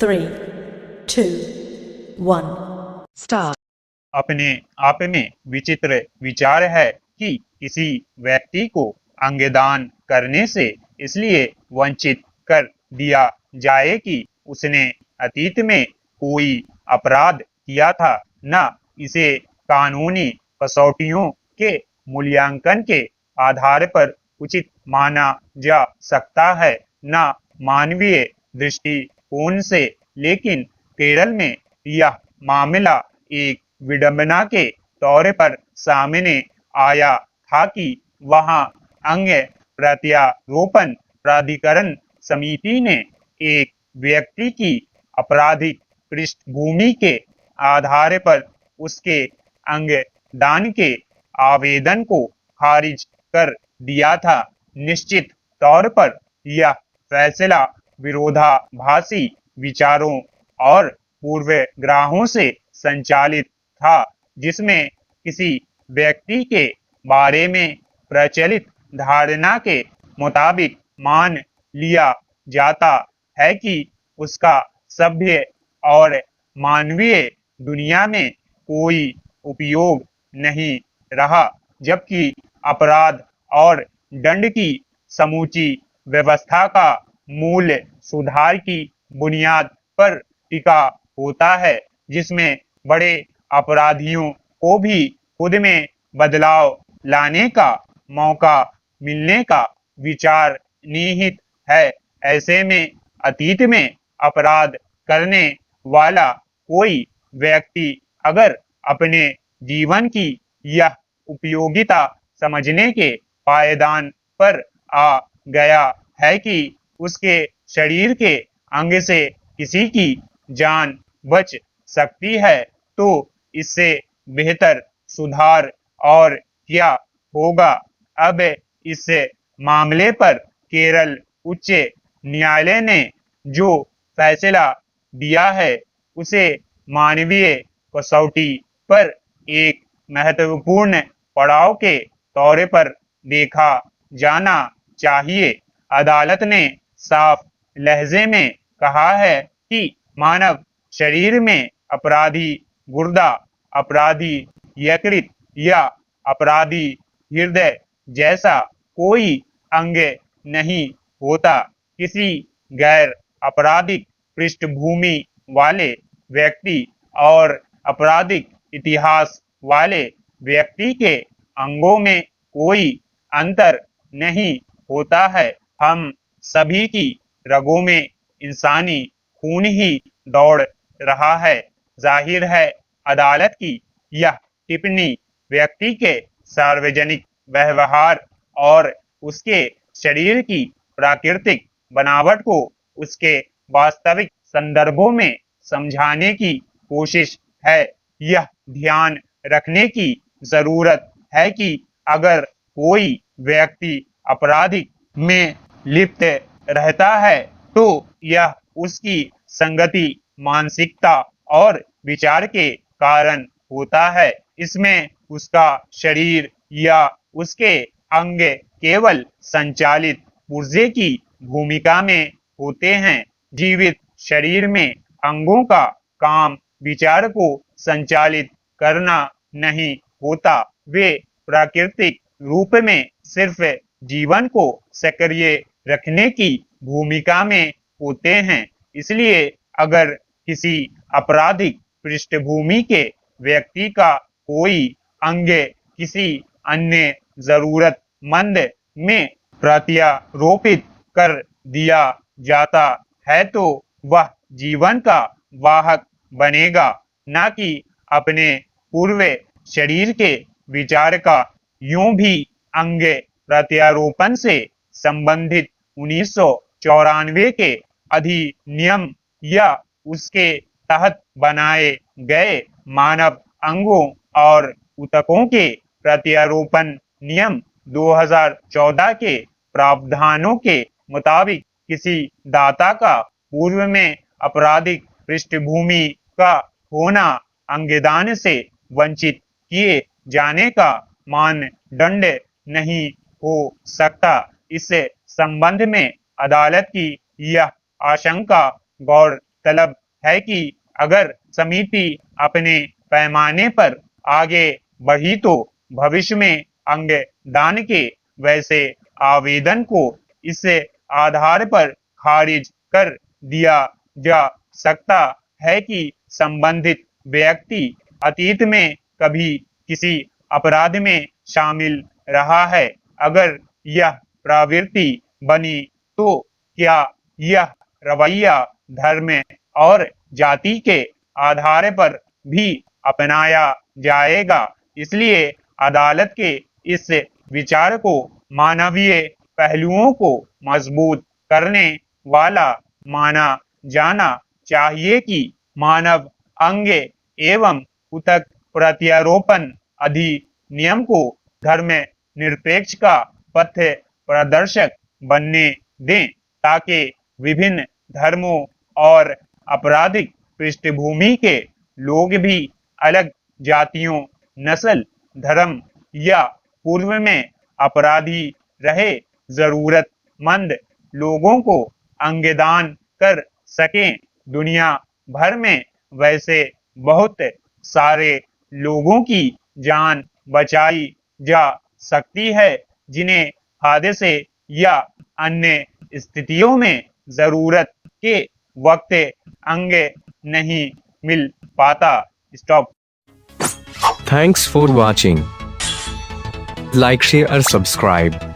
3, 2, 1. Start. अपने आप में विचित्र विचार है कि किसी व्यक्ति को अंगदान करने से इसलिए वंचित कर दिया जाए कि उसने अतीत में कोई अपराध किया था, न इसे कानूनी कसौटियों के मूल्यांकन के आधार पर उचित माना जा सकता है, न मानवीय दृष्टिकोण से। लेकिन केरल में यह मामला एक विडंबना के तौर पर सामने आया था कि वहां अंग प्रत्यारोपण प्राधिकरण समिति ने एक व्यक्ति की आपराधिक पृष्ठभूमि के आधार पर उसके अंग दान के आवेदन को खारिज कर दिया था। निश्चित तौर पर यह फैसला विरोधाभासी विचारों और पूर्वग्रहों से संचालित था, जिसमें किसी व्यक्ति के बारे में प्रचलित धारणा के मुताबिक मान लिया जाता है कि उसका सभ्य और मानवीय दुनिया में कोई उपयोग नहीं रहा, जबकि अपराध और दंड की समूची व्यवस्था का मूल सुधार की बुनियाद पर टिका होता है, जिसमें बड़े अपराधियों को भी खुद में बदलाव लाने का मौका मिलने का विचार निहित है। ऐसे में अतीत में अपराध करने वाला कोई व्यक्ति अगर अपने जीवन की यह उपयोगिता समझने के पायदान पर आ गया है कि उसके शरीर के अंग से किसी की जान बच सकती है, तो इससे बेहतर सुधार और क्या होगा। अब इस मामले पर केरल उच्च न्यायालय ने जो फैसला दिया है उसे मानवीय कसौटी पर एक महत्वपूर्ण पड़ाव के तौर पर देखा जाना चाहिए। अदालत ने साफ लहजे में कहा है कि मानव शरीर में अपराधी गुर्दा, अपराधी यकृत या अपराधी हृदय जैसा कोई अंग नहीं होता। किसी गैर आपराधिक पृष्ठभूमि वाले व्यक्ति और आपराधिक इतिहास वाले व्यक्ति के अंगों में कोई अंतर नहीं होता है। हम सभी की रगों में इंसानी खून ही दौड़ रहा है। जाहिर है अदालत की यह टिप्पणी व्यक्ति के सार्वजनिक व्यवहार और उसके शरीर की प्राकृतिक बनावट को उसके वास्तविक संदर्भों में समझाने की कोशिश है। यह ध्यान रखने की जरूरत है कि अगर कोई व्यक्ति आपराधिक में लिप्त रहता है तो यह उसकी संगति, मानसिकता और विचार के कारण होता है। इसमें उसका शरीर या उसके अंग केवल संचालित पुर्जे की भूमिका में होते हैं। जीवित शरीर में अंगों का काम विचार को संचालित करना नहीं होता। वे प्राकृतिक रूप में सिर्फ जीवन को सक्रिय रखने की भूमिका में होते हैं। इसलिए अगर किसी आपराधिक पृष्ठभूमि के व्यक्ति का कोई अंग किसी अन्य जरूरतमंद में प्रत्यारोपित कर दिया जाता है तो वह जीवन का वाहक बनेगा, न कि अपने पूर्व शरीर के विचार का। यूं भी अंग प्रत्यारोपण से संबंधित 1994 के अधिनियम या उसके तहत बनाए गए मानव अंगों और ऊतकों के प्रत्यारोपण नियम 2014 के प्रावधानों के मुताबिक किसी दाता का पूर्व में आपराधिक पृष्ठभूमि का होना अंगदान से वंचित किए जाने का मानदंड नहीं हो सकता। इस संबंध में अदालत की यह आशंका गौर तलब है कि अगर समिति अपने पैमाने पर आगे बढ़ी तो भविष्य में अंग दान के वैसे आवेदन को इस आधार पर खारिज कर दिया जा सकता है कि संबंधित व्यक्ति अतीत में कभी किसी अपराध में शामिल रहा है। अगर यह प्रवृत्ति बनी तो क्या यह रवैया धर्म और जाति के आधार पर भी अपनाया जाएगा। इसलिए अदालत के इस विचार को मानवीय पहलुओं को मजबूत करने वाला माना जाना चाहिए कि मानव अंग एवं ऊतक प्रत्यारोपण अधिनियम को धर्म निरपेक्ष का पथ प्रदर्शक बनने दें, ताकि विभिन्न धर्मों और आपराधिक पृष्ठभूमि के लोग भी अलग जातियों, नस्ल, धर्म या पूर्व में अपराधी रहे जरूरतमंद लोगों को अंगदान कर सकें। दुनिया भर में वैसे बहुत सारे लोगों की जान बचाई जा सकती है जिन्हें हादसे या अन्य स्थितियों में जरूरत के वक्त अंग नहीं मिल पाता। Stop. Thanks for watching. Like, share, subscribe.